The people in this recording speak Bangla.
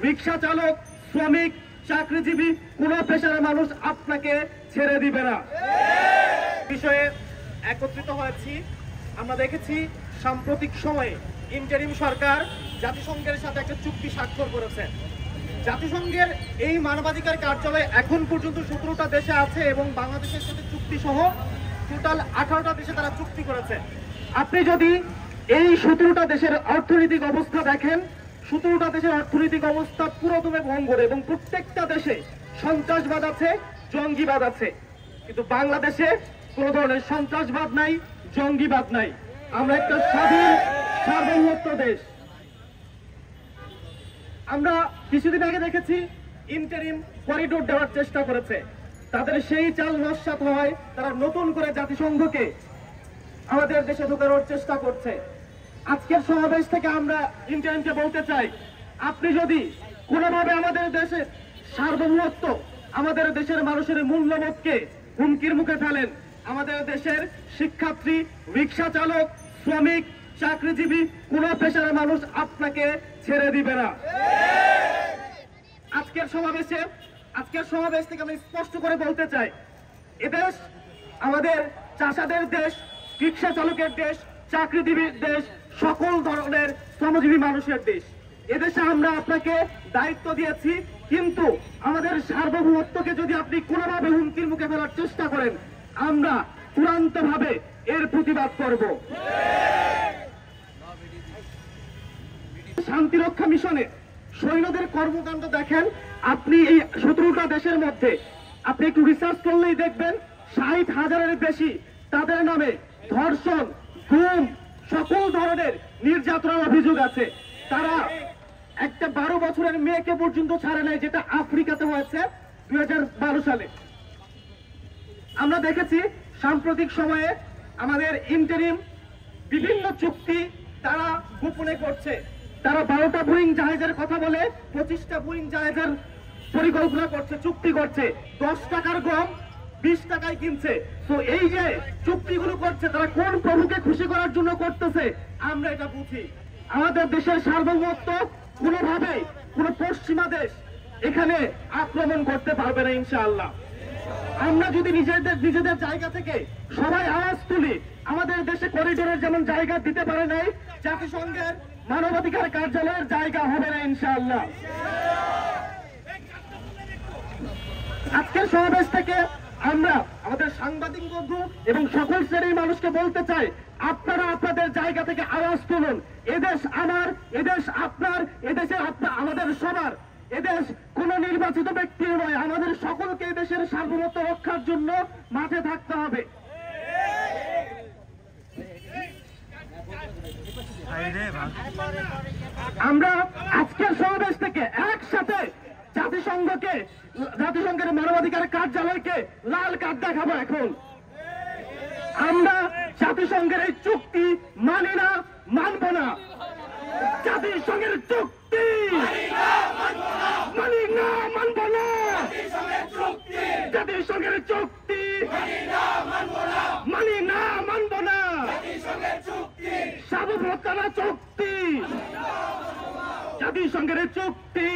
রিক্সা চালক, শ্রমিক, চাকরিজীবী কোন পেশার মানুষ আপনাকে ছেড়ে দিবে না। বিষয়ে একত্রিত হয়েছি। আমরা দেখেছি সাম্প্রতিক সময়ে ইন্টারিম সরকার জাতিসংঘের সাথে একটা চুক্তি স্বাক্ষর করেছে। জাতিসংঘের এই মানবাধিকার কার্যালয় এখন পর্যন্ত 17টা দেশে আছে এবং বাংলাদেশের সাথে চুক্তি সহ টোটাল 18টা দেশে তারা চুক্তি করেছে। আপনি যদি এই 17টা দেশের অর্থনৈতিক অবস্থা দেখেন, 17টা দেশের অর্থনৈতিক অবস্থা পুরোদমে ভঙ্গুর এবং প্রত্যেকটা দেশে সন্ত্রাসবাদ আছে, জঙ্গিবাদ আছে। কিন্তু বাংলাদেশে কোন ধরনের সন্ত্রাসবাদ নাই, জঙ্গিবাদ নাই। আমরা একটা স্বাধীন সার্বভৌমত্ব দেশ। আমরা কিছুদিন আগে দেখেছি ইন্টারিম করিডোর দেওয়ার চেষ্টা করেছে। তাদের সেই চাল নস্যাৎ হয়, তারা নতুন করে জাতিসংঘকে আমাদের দেশে ঢোকানোর চেষ্টা করছে। আজকের সমাবেশ থেকে আমরা ইন্টারিমকে বলতে চাই, আপনি যদি কোনোভাবে আমাদের দেশের সার্বভৌমত্ব, আমাদের দেশের মানুষের মূল্যবোধকে হুমকির মুখে ফেলেন, আমাদের দেশের শিক্ষার্থী, রিক্সা চালক, শ্রমিক, চাকরিজীবী কোন পেশার মানুষ আপনাকে ছেড়ে দিবে না। আজকের সমাবেশ থেকে আমি স্পষ্ট করে বলতে চাই, এদেশ আমাদের চাষাদের দেশ, রিক্সা চালকের দেশ, চাকরিজীবীর দেশ, সকল ধরনের শ্রমজীবী মানুষের দেশ। এদেশে আমরা আপনাকে দায়িত্ব দিয়েছি, কিন্তু আমাদের সার্বভৌমত্বকে যদি আপনি কোনোভাবে হুমকির মুখে ফেলার চেষ্টা করেন, আমরা চূড়ান্তভাবে এর প্রতিবাদ করব। শান্তিরক্ষা মিশনে সৈন্যদের কর্মকাণ্ড দেখেন। আপনি এই 17টা দেশের মধ্যে আপনি একটু রিসার্চ করলেই দেখবেন 60,000-এর বেশি তাদের নামে ধর্ষণ, গুম, সকল ধরনের নির্যাতনের অভিযোগ আছে। তারা একটা 12 বছরের মেয়েকে পর্যন্ত ছাড়ে নাই, যেটা আফ্রিকাতে হয়েছে 2012 সালে। আমরা দেখেছি সাম্প্রতিক সময়ে আমাদের ইন্টারিম বিভিন্ন চুক্তি তারা গোপনে করছে। তারা 12টা বোয়িং জাহাজের কথা বলে 25টা বোয়িং জাহাজের পরিকল্পনা করছে, চুক্তি করছে। 10 টাকার গম 20 টাকায় কিনছে। তো এই যে চুক্তিগুলো করছে, তারা কোন প্রভুকে খুশি করার জন্য করতেছে আমরা এটা বুঝি। আমাদের দেশের সার্বভৌমত্ব কোনোভাবে কোন পশ্চিমা দেশ এখানে আক্রমণ করতে পারবে না ইনশাআল্লাহ। আমরা যদি নিজেদের জায়গা থেকে সবাই আওয়াজ তুলি, আমাদের দেশে করিডোরের যেমন জায়গা দিতে পারে নাই, জাতিসংঘের মানবাধিকার কার্যালয়ের জায়গা হবে না ইনশাআল্লাহ। আজকের সমাবেশ থেকে আমরা আমাদের সাংবাদিক বন্ধু এবং সকল শ্রেণীর মানুষকে বলতে চাই, আপনারা আপনাদের জায়গা থেকে আওয়াজ তুলুন। এদেশ আমার, এদেশ আপনার, এদেশে আমাদের সবার। এদেশ কোন নির্বাচিত ব্যক্তির নয়, আমাদের সকলকে এদেশের সার্বভৌমত্ব রক্ষার জন্য মাঠে থাকতে হবে। আমরা আজকের সমাবেশ থেকে একসাথে জাতিসংঘের মানবাধিকার কার্যালয়কে লাল কার্ড দেখাবো। এখন আমরা জাতিসংঘের এই চুক্তি মানি না, মানব না। জাতিসংঘের চুক্তি মানি না, মানব না। জাতিসংঘের চুক্তি মানি না, মানব না। সার্বভৌমত্ব চুক্তি, জাতিসংঘের চুক্তি।